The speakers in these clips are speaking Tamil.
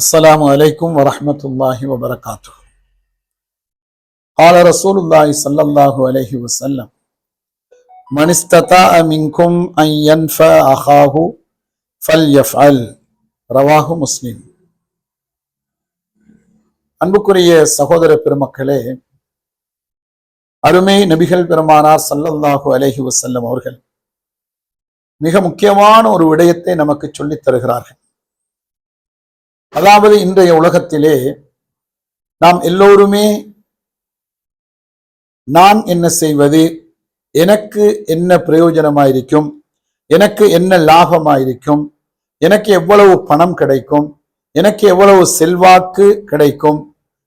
السلام عليكم ورحمة الله وبركاته. قال رسول الله صلى الله عليه وسلم: من استطاع منكم أن ينفع أخاه فليفعل. رواه مسلم. அன்புக்குரிய சகோதர பெருமக்களே, அருமை நபிகள் பெருமானார் ஸல்லல்லாஹு அலைஹி வஸல்லம் அவர்கள் மிக முக்கியமான ஒரு விடயத்தை நமக்கு சொல்லித் தருகிறார்கள். அதாவது இன்றைய உலகத்திலே நாம் எல்லோருமே நான் என்ன செய்வது, எனக்கு என்ன பிரயோஜனமாயிருக்கும், எனக்கு என்ன லாபமாயிருக்கும், எனக்கு எவ்வளவு பணம் கிடைக்கும், எனக்கு எவ்வளவு செல்வாக்கு கிடைக்கும்,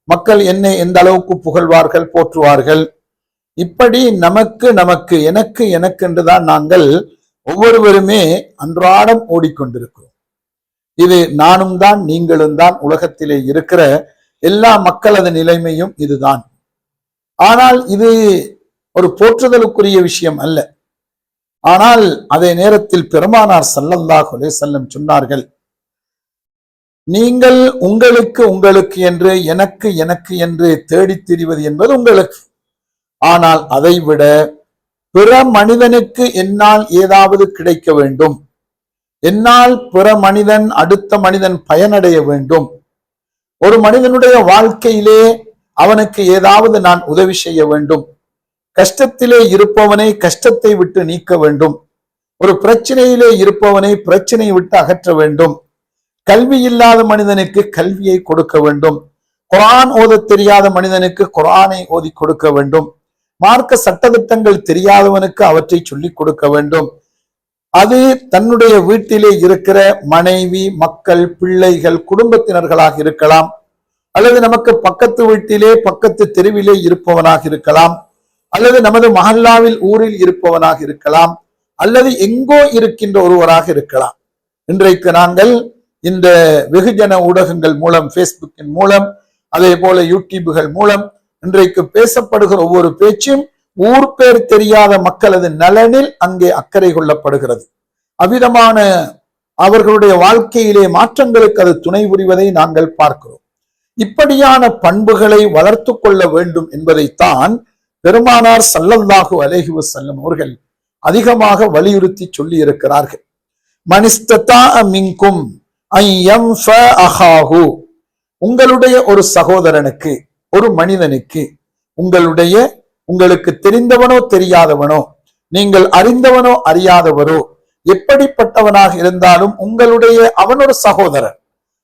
மக்கள் என்னை எந்த அளவுக்கு புகழ்வார்கள், போற்றுவார்கள், இப்படி நமக்கு எனக்கு என்றுதான் நாங்கள் ஒவ்வொருவருமே அன்றாடம் ஓடிக்கொண்டிருக்கிறோம். இது நானும் தான் நீங்களும் தான், உலகத்திலே இருக்கிற எல்லா மக்களது நிலைமையும் இதுதான். ஆனால் இது ஒரு போற்றுதலுக்குரிய விஷயம் அல்ல. ஆனால் அதே நேரத்தில் பெருமானார் ஸல்லல்லாஹு அலைஹி வஸல்லம் சொன்னார்கள், நீங்கள் உங்களுக்கு என்று எனக்கு என்று தேடித் திரிவது என்பது உங்களுக்கு. ஆனால் அதைவிட பிற மனிதனுக்கு என்னால் ஏதாவது கிடைக்க வேண்டும், என்னால் பிற மனிதன் அடுத்த மனிதன் பயனடைய வேண்டும், ஒரு மனிதனுடைய வாழ்க்கையிலே அவனுக்கு ஏதாவது நான் உதவி செய்ய வேண்டும், கஷ்டத்திலே இருப்பவனை கஷ்டத்தை விட்டு நீக்க வேண்டும், ஒரு பிரச்சனையிலே இருப்பவனை பிரச்சனையை விட்டு அகற்ற வேண்டும், கல்வி இல்லாத மனிதனுக்கு கல்வியை கொடுக்க வேண்டும், குர்ஆன் ஓத தெரியாத மனிதனுக்கு குர்ஆனை ஓதி கொடுக்க வேண்டும், மார்க்க சட்டதிட்டங்கள் தெரியாதவனுக்கு அவற்றை சொல்லிக் கொடுக்க வேண்டும். அது தன்னுடைய வீட்டிலே இருக்கிற மனைவி, மக்கள், பிள்ளைகள், குடும்பத்தினர்களாக இருக்கலாம், அல்லது நமக்கு பக்கத்து வீட்டிலே பக்கத்து தெருவிலே இருப்பவனாக இருக்கலாம், அல்லது நமது மஹல்லாவில் ஊரில் இருப்பவனாக இருக்கலாம், அல்லது எங்கோ இருக்கின்ற ஒருவராக இருக்கலாம். இன்றைக்கு நாங்கள் இந்த வெகுஜன ஊடகங்கள் மூலம், பேஸ்புக்கின் மூலம், அதே போல யூடியூபுகள் மூலம் இன்றைக்கு பேசப்படுகிற ஒவ்வொரு பேச்சும் ஊர் பேர் தெரியாத மக்களது நலனில் அங்கே அக்கறை கொள்ளப்படுகிறது. அவ்விதமான அவர்களுடைய வாழ்க்கையிலே மாற்றங்களுக்கு அது துணை புரிவதை நாங்கள் பார்க்கிறோம். இப்படியான பண்புகளை வளர்த்து கொள்ள வேண்டும் என்பதைத்தான் பெருமானார் ஸல்லல்லாஹு அலைஹி வஸல்லம் அவர்கள் அதிகமாக வலியுறுத்தி சொல்லி இருக்கிறார்கள். மனிஸ்ததா மின்கும் அன் யன்ஃபா அஹாஹு, உங்களுடைய ஒரு சகோதரனுக்கு, ஒரு மனிதனுக்கு, உங்களுக்கு தெரிந்தவனோ தெரியாதவனோ, நீங்கள் அறிந்தவனோ அறியாதவரோ, எப்படிப்பட்டவனாக இருந்தாலும் உங்களுடைய அவன் ஒரு சகோதரன்.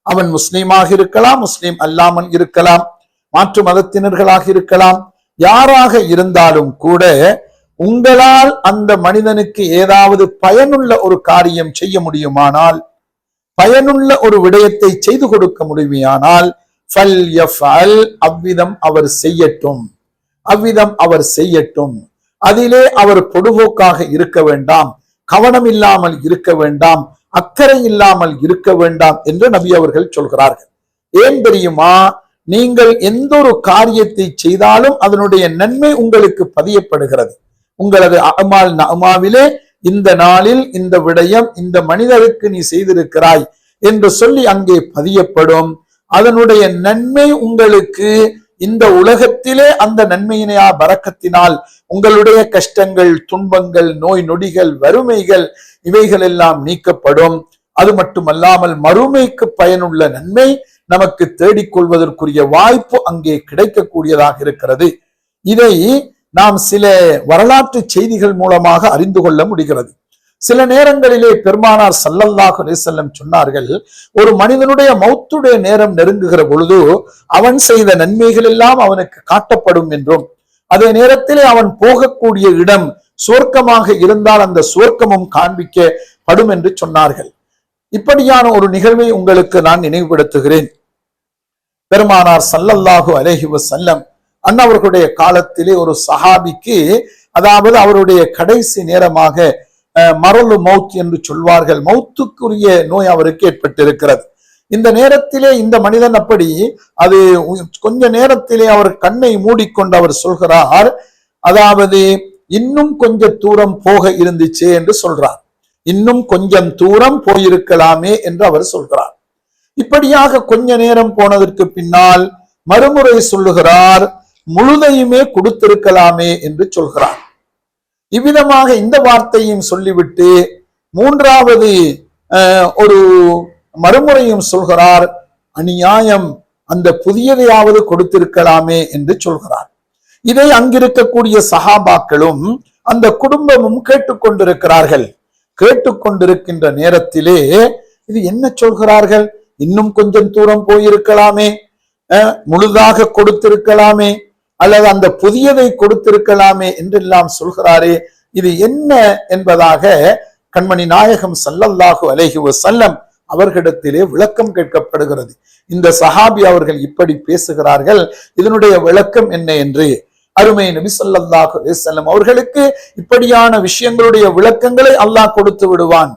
அவன் முஸ்லீமாக இருக்கலாம், முஸ்லீம் அல்லாமல் இருக்கலாம், மாற்று மதத்தினர்களாக இருக்கலாம், யாராக இருந்தாலும் கூட உங்களால் அந்த மனிதனுக்கு ஏதாவது பயனுள்ள ஒரு காரியம் செய்ய முடியுமானால், பயனுள்ள ஒரு விடயத்தை செய்து கொடுக்க முடியுமானால் அவ்விதம் அவர் செய்யட்டும், அவ்விதம் அவர் செய்யட்டும். அதிலே அவர் பொடுபோக்காக இருக்க வேண்டாம், கவனம் இல்லாமல் இருக்க வேண்டாம், அக்கறை இல்லாமல் இருக்க வேண்டாம் என்று நபி அவர்கள் சொல்கிறார்கள். ஏன் தெரியுமா? நீங்கள் எந்த ஒரு காரியத்தை செய்தாலும் அதனுடைய நன்மை உங்களுக்கு பதியப்படுகிறது. உங்களது அமால் நஅமாவிலே இந்த நாளில் இந்த விடயம் இந்த மனிதருக்கு நீ செய்திருக்கிறாய் என்று சொல்லி அங்கே பதியப்படும். அதனுடைய நன்மை உங்களுக்கு இந்த உலகத்திலே அந்த நன்மையினையா பரக்கத்தினால் உங்களுடைய கஷ்டங்கள், துன்பங்கள், நோய் நொடிகள், வறுமைகள் இவைகள் எல்லாம் நீக்கப்படும். அது மட்டுமல்லாமல் மறுமைக்கு பயனுள்ள நன்மை நமக்கு தேடிக்கொள்வதற்குரிய வாய்ப்பு அங்கே கிடைக்கக்கூடியதாக இருக்கிறது. இதை நாம் சில வரலாற்று செய்திகள் மூலமாக அறிந்து கொள்ள முடிகிறது. சில நேரங்களிலே பெருமானார் ஸல்லல்லாஹு அலைஹி வஸல்லம் சொன்னார்கள், ஒரு மனிதனுடைய மௌத்துடைய நேரம் நெருங்குகிற பொழுது அவன் செய்த நன்மைகள் எல்லாம் அவனுக்கு காட்டப்படும் என்றும், அதே நேரத்திலே அவன் போகக்கூடிய இடம் சுவர்க்கமாக இருந்தால் அந்த சுவர்க்கமும் காண்பிக்கப்படும் என்று சொன்னார்கள். இப்படியான ஒரு நிகழ்வை உங்களுக்கு நான் நினைவுபடுத்துகிறேன். பெருமானார் ஸல்லல்லாஹு அலைஹி வஸல்லம் அன்னவர்களுடைய காலத்திலே ஒரு சஹாபிக்கு, அதாவது அவருடைய கடைசி நேரமாக மரலு மௌத் என்று சொல்வார்கள், மௌத்துக்குரிய நோய் அவருக்கு ஏற்பட்டிருக்கிறது. இந்த நேரத்திலே இந்த மனிதன் அப்படி அது கொஞ்ச நேரத்திலே அவர் கண்ணை மூடிக்கொண்டு அவர் சொல்கிறார், அதாவது இன்னும் கொஞ்சம் தூரம் போக இருந்துச்சு என்று சொல்றார், இன்னும் கொஞ்சம் தூரம் போயிருக்கலாமே என்று அவர் சொல்கிறார். இப்படியாக கொஞ்ச நேரம் போனதற்கு பின்னால் மறுமுறை சொல்லுகிறார், முழுதையுமே கொடுத்திருக்கலாமே என்று சொல்கிறார். இவ்விதமாக இந்த வார்த்தையும் சொல்லிவிட்டு மூன்றாவது ஒரு மறுமுறையும் சொல்கிறார், அநியாயம், அந்த புதியதையாவது கொடுத்திருக்கலாமே என்று சொல்கிறார். இதை அங்கிருக்கக்கூடிய சஹாபாக்களும் அந்த குடும்பமும் கேட்டுக்கொண்டிருக்கிறார்கள். கேட்டுக்கொண்டிருக்கின்ற நேரத்திலே இது என்ன சொல்கிறார்கள், இன்னும் கொஞ்சம் தூரம் போயிருக்கலாமே, முழுதாக கொடுத்திருக்கலாமே, அல்லது அந்த புதியதை கொடுத்திருக்கலாமே என்றெல்லாம் சொல்கிறாரே, இது என்ன என்பதாக கண்மணி நாயகம் ஸல்லல்லாஹு அலைஹி வஸல்லம் அவர்களிடத்திலே விளக்கம் கேட்கப்படுகிறது. இந்த சஹாபி அவர்கள் இப்படி பேசுகிறார்கள், இதனுடைய விளக்கம் என்ன என்று அருமை நபி ஸல்லல்லாஹு அலைஹி வஸல்லம் அவர்களுக்கு இப்படியான விஷயங்களுடைய விளக்கங்களை அல்லாஹ் கொடுத்து விடுவான்.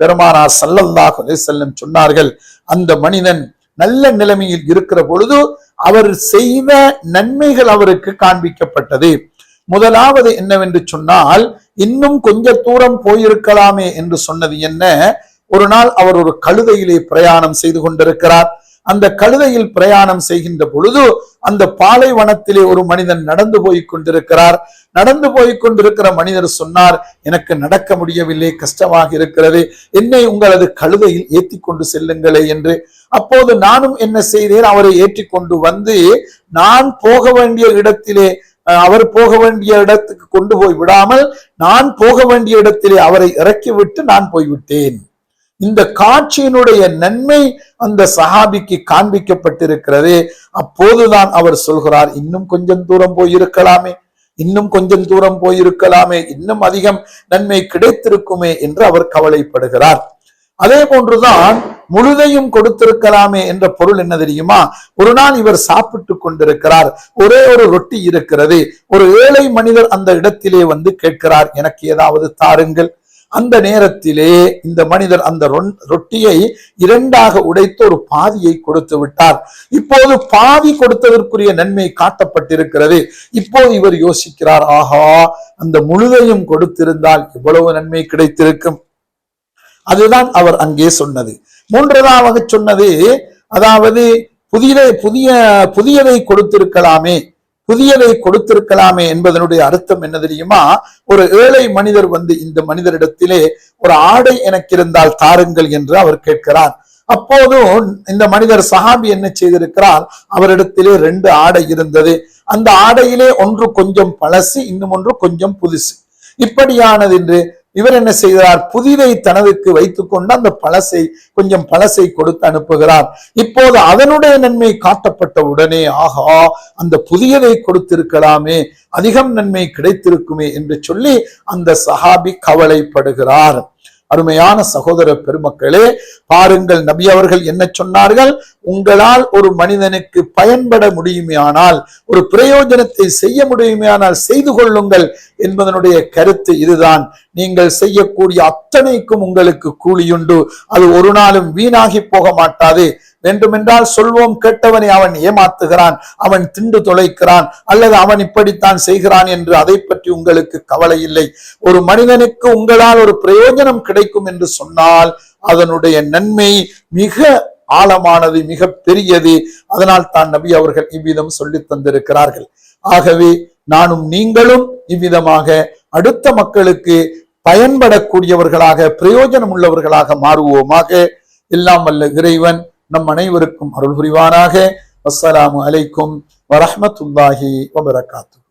பெருமானார் ஸல்லல்லாஹு அலைஹி வஸல்லம் சொன்னார்கள், அந்த மனிதன் நல்ல நிலைமையில் இருக்கிற பொழுது அவர் செய்த நன்மைகள் அவருக்கு காண்பிக்கப்பட்டது. முதலாவது என்னவென்று சொன்னால், இன்னும் கொஞ்ச தூரம் போயிருக்கலாமே என்று சொன்னது என்ன, ஒரு நாள் அவர் ஒரு கழுதையிலே பிரயாணம் செய்து கொண்டிருக்கிறார். அந்த கழுதையில் பிரயாணம் செய்கின்ற பொழுது அந்த பாலைவனத்திலே ஒரு மனிதன் நடந்து போய் கொண்டிருக்கிறார். நடந்து போய் கொண்டிருக்கிற மனிதர் சொன்னார், எனக்கு நடக்க முடியவில்லை, கஷ்டமாக இருக்கிறது, என்னை உங்களது கழுதையில் ஏற்றி கொண்டு செல்லுங்களே என்று. அப்போது நானும் என்ன செய்தேன், அவரை ஏற்றி கொண்டு வந்து நான் போக வேண்டிய இடத்திலே, அவர் போக வேண்டிய இடத்துக்கு கொண்டு போய் விடாமல் நான் போக வேண்டிய இடத்திலே அவரை இறக்கிவிட்டு நான் போய்விட்டேன். இந்த காட்சியினுடைய நன்மை அந்த சஹாபிக்கு காண்பிக்கப்பட்டிருக்கிறது. அப்போதுதான் அவர் சொல்கிறார், இன்னும் கொஞ்சம் தூரம் போயிருக்கலாமே, இன்னும் கொஞ்சம் தூரம் போயிருக்கலாமே, இன்னும் அதிகம் நன்மை கிடைத்திருக்குமே என்று அவர் கவலைப்படுகிறார். அதே போன்றுதான் முழுதையும் கொடுத்திருக்கலாமே என்ற பொருள் என்ன தெரியுமா, ஒரு நாள் இவர் சாப்பிட்டு கொண்டிருக்கிறார், ஒரே ஒரு ரொட்டி இருக்கிறது. ஒரு ஏழை மனிதர் அந்த இடத்திலே வந்து கேட்கிறார், எனக்கு ஏதாவது தாருங்கள். அந்த நேரத்திலே இந்த மனிதர் அந்த ரொட்டியை இரண்டாக உடைத்து ஒரு பாதியை கொடுத்து விட்டார். இப்போது பாதி கொடுத்ததற்குரிய நன்மை காட்டப்பட்டிருக்கிறது. இப்போது இவர் யோசிக்கிறார், ஆஹா, அந்த முழுதையும் கொடுத்திருந்தால் எவ்வளவு நன்மை கிடைத்திருக்கும். அதுதான் அவர் அங்கே சொன்னது. மூன்றாவதாக சொன்னது, அதாவது புதியதை கொடுத்திருக்கலாமே, புதியதை கொடுத்திருக்கலாமே என்பதனுடைய அர்த்தம் என்ன தெரியுமா, ஒரு ஏழை மனிதர் வந்து இந்த மனிதரிடத்திலே ஒரு ஆடை எனக்கு இருந்தால் தாருங்கள் என்று அவர் கேட்கிறார். அப்போதும் இந்த மனிதர் சஹாபி என்ன செய்திருக்கிறார், அவரிடத்திலே 2 ஆடை இருந்தது. அந்த ஆடையிலே ஒன்று கொஞ்சம் பழசு, இன்னும் ஒன்று கொஞ்சம் புதுசு. இப்படியானது என்று இவர் என்ன செய்கிறார், புதிதை தனதுக்கு வைத்துக் கொண்டு அந்த கொஞ்சம் பழசை கொடுத்து அனுப்புகிறார். இப்போது அதனுடைய நன்மை காட்டப்பட்ட உடனே, ஆகா, அந்த புதியதை கொடுத்திருக்கலாமே, அதிகம் நன்மை கிடைத்திருக்குமே என்று சொல்லி அந்த சஹாபி கவலைப்படுகிறார். அருமையான சகோதர பெருமக்களே, பாருங்கள், நபி அவர்கள் என்ன சொன்னார்கள், உங்களால் ஒரு மனிதனுக்கு பயன்பட முடியுமையானால், ஒரு பிரயோஜனத்தை செய்ய முடியுமையானால் செய்து கொள்ளுங்கள் என்பதனுடைய கருத்து இதுதான். நீங்கள் செய்யக்கூடிய அத்தனைக்கும் உங்களுக்கு கூலியுண்டு, அது ஒரு நாளும் வீணாகி போக மாட்டாது. வேண்டுமென்றால் சொல்வோம், கேட்டவனை அவன் ஏமாத்துகிறான், அவன் திண்டு தொலைக்கிறான், அல்லது அவன் இப்படித்தான் செய்கிறான் என்று அதை பற்றி உங்களுக்கு கவலை இல்லை. ஒரு மனிதனுக்கு உங்களால் ஒரு பிரயோஜனம் கிடைக்கும் என்று சொன்னால் அதனுடைய நன்மை மிக ஆழமானது, மிக பெரியது. அதனால் தான் நபி அவர்கள் இவ்விதம் சொல்லி தந்திருக்கிறார்கள். ஆகவே நானும் நீங்களும் இவ்விதமாக அடுத்த மக்களுக்கு பயன்படக்கூடியவர்களாக, பிரயோஜனம் உள்ளவர்களாக மாறுவோமாக. எல்லாம் வல்ல இறைவன் நம் அனைவருக்கும் அருள் புரிவானாக. அஸ்ஸலாமு அலைக்கும் வரஹ்மத்துல்லாஹி வபரகாத்துஹு.